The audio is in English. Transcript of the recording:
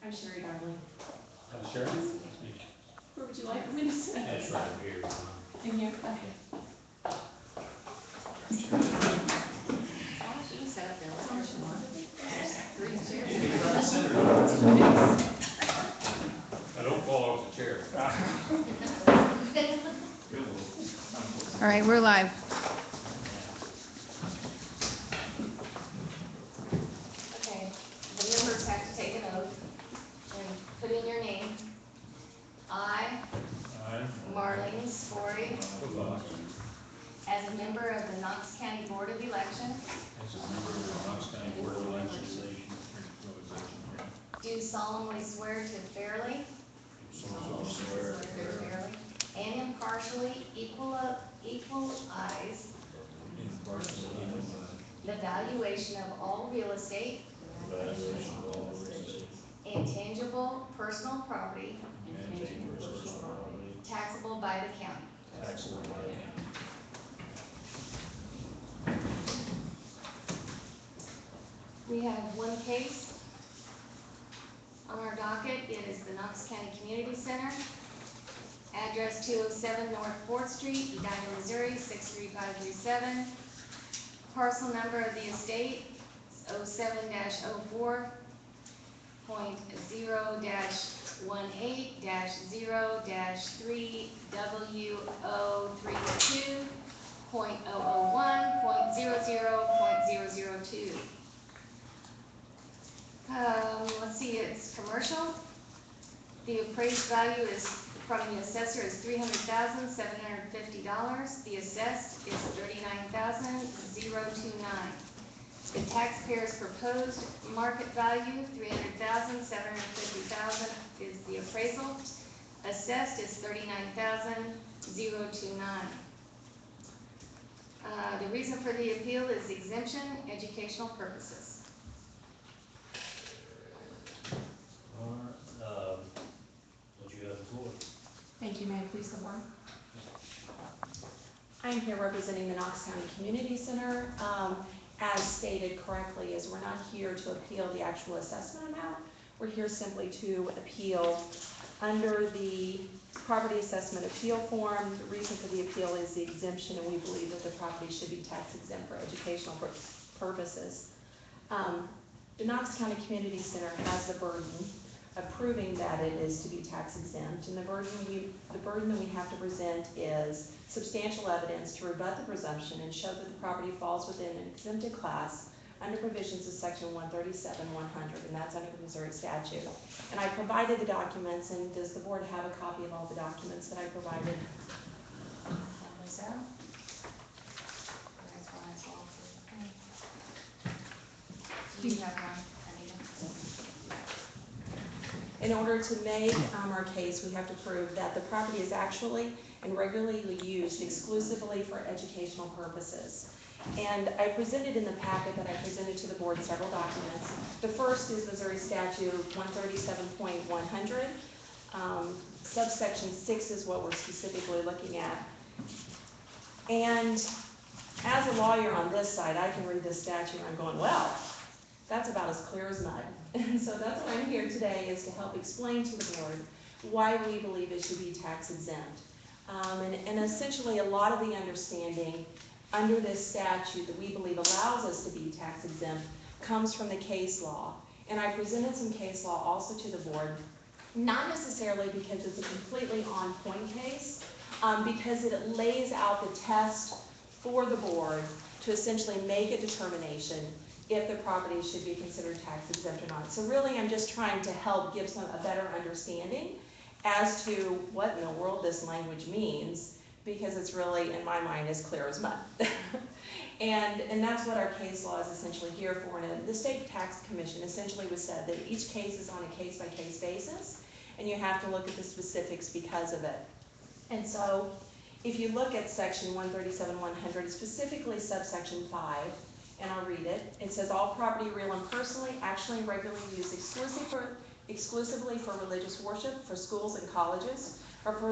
I'm Sherry Darling. Sherry? Where would you like for me to sit? That's right here. In here? Okay. As long as you can set up there, whatever you want. There's 3 chairs. I don't fall off the chair. All right, we're live. Okay, the members have to take an oath and put in your name. I, Marlene Spory, as a member of the Knox County Board of Election, As a member of the Knox County Board of Elections, do solemnly swear to fairly and impartially equalize the valuation of all real estate and tangible personal property taxable by the county. We have one case on our docket. It is the Knox County Community Center, address 207 North 4th Street, Edina, Missouri 63537. Parcel number of the estate is 07-04.0-0-3.001.002. Let's see, it's commercial. The appraised value is from the assessor is $300,750. The assessed is $39,029. The taxpayer's proposed market value, $300,750 is the appraisal. Assessed is $39,029. The reason for the appeal is exemption, educational purposes. What you have the floor? Thank you, may I please the board? I'm here representing the Knox County Community Center. As stated correctly, is we're not here to appeal the actual assessment amount. We're here simply to appeal under the property assessment appeal form. The reason for the appeal is the exemption, and we believe that the property should be tax exempt for educational purposes. The Knox County Community Center has the burden of proving that it is to be tax exempt, and the burden that we have to present is substantial evidence to rebut the presumption and show that the property falls within an exempted class under provisions of section 137-100, and that's under the Missouri statute. And I provided the documents, and does the board have a copy of all the documents that I provided? So, do you have one, Anita? In order to make our case, we have to prove that the property is actually and regularly used exclusively for educational purposes. And I presented in the packet that I presented to the board several documents. The first is Missouri Statute 137.100. Subsection 6 is what we're specifically looking at. And as a lawyer on this side, I can read this statute and I'm going, well, that's about as clear as mud. And so that's why I'm here today, is to help explain to the board why we believe it should be tax exempt. And essentially a lot of the understanding under this statute that we believe allows us to be tax exempt comes from the case law. And I presented some case law also to the board, not necessarily because it's a completely on point case, because it lays out the test for the board to essentially make a determination if the property should be considered tax exempt or not. So really I'm just trying to help give a better understanding as to what in the world this language means, because it's really, in my mind, as clear as mud. and that's what our case law is essentially here for. And the State Tax Commission essentially was said that each case is on a case-by-case basis, and you have to look at the specifics because of it. And so if you look at section 137-100, specifically subsection 5, and I'll read it. It says, all property real and personally, actually and regularly used exclusively for religious worship, for schools and colleges, or for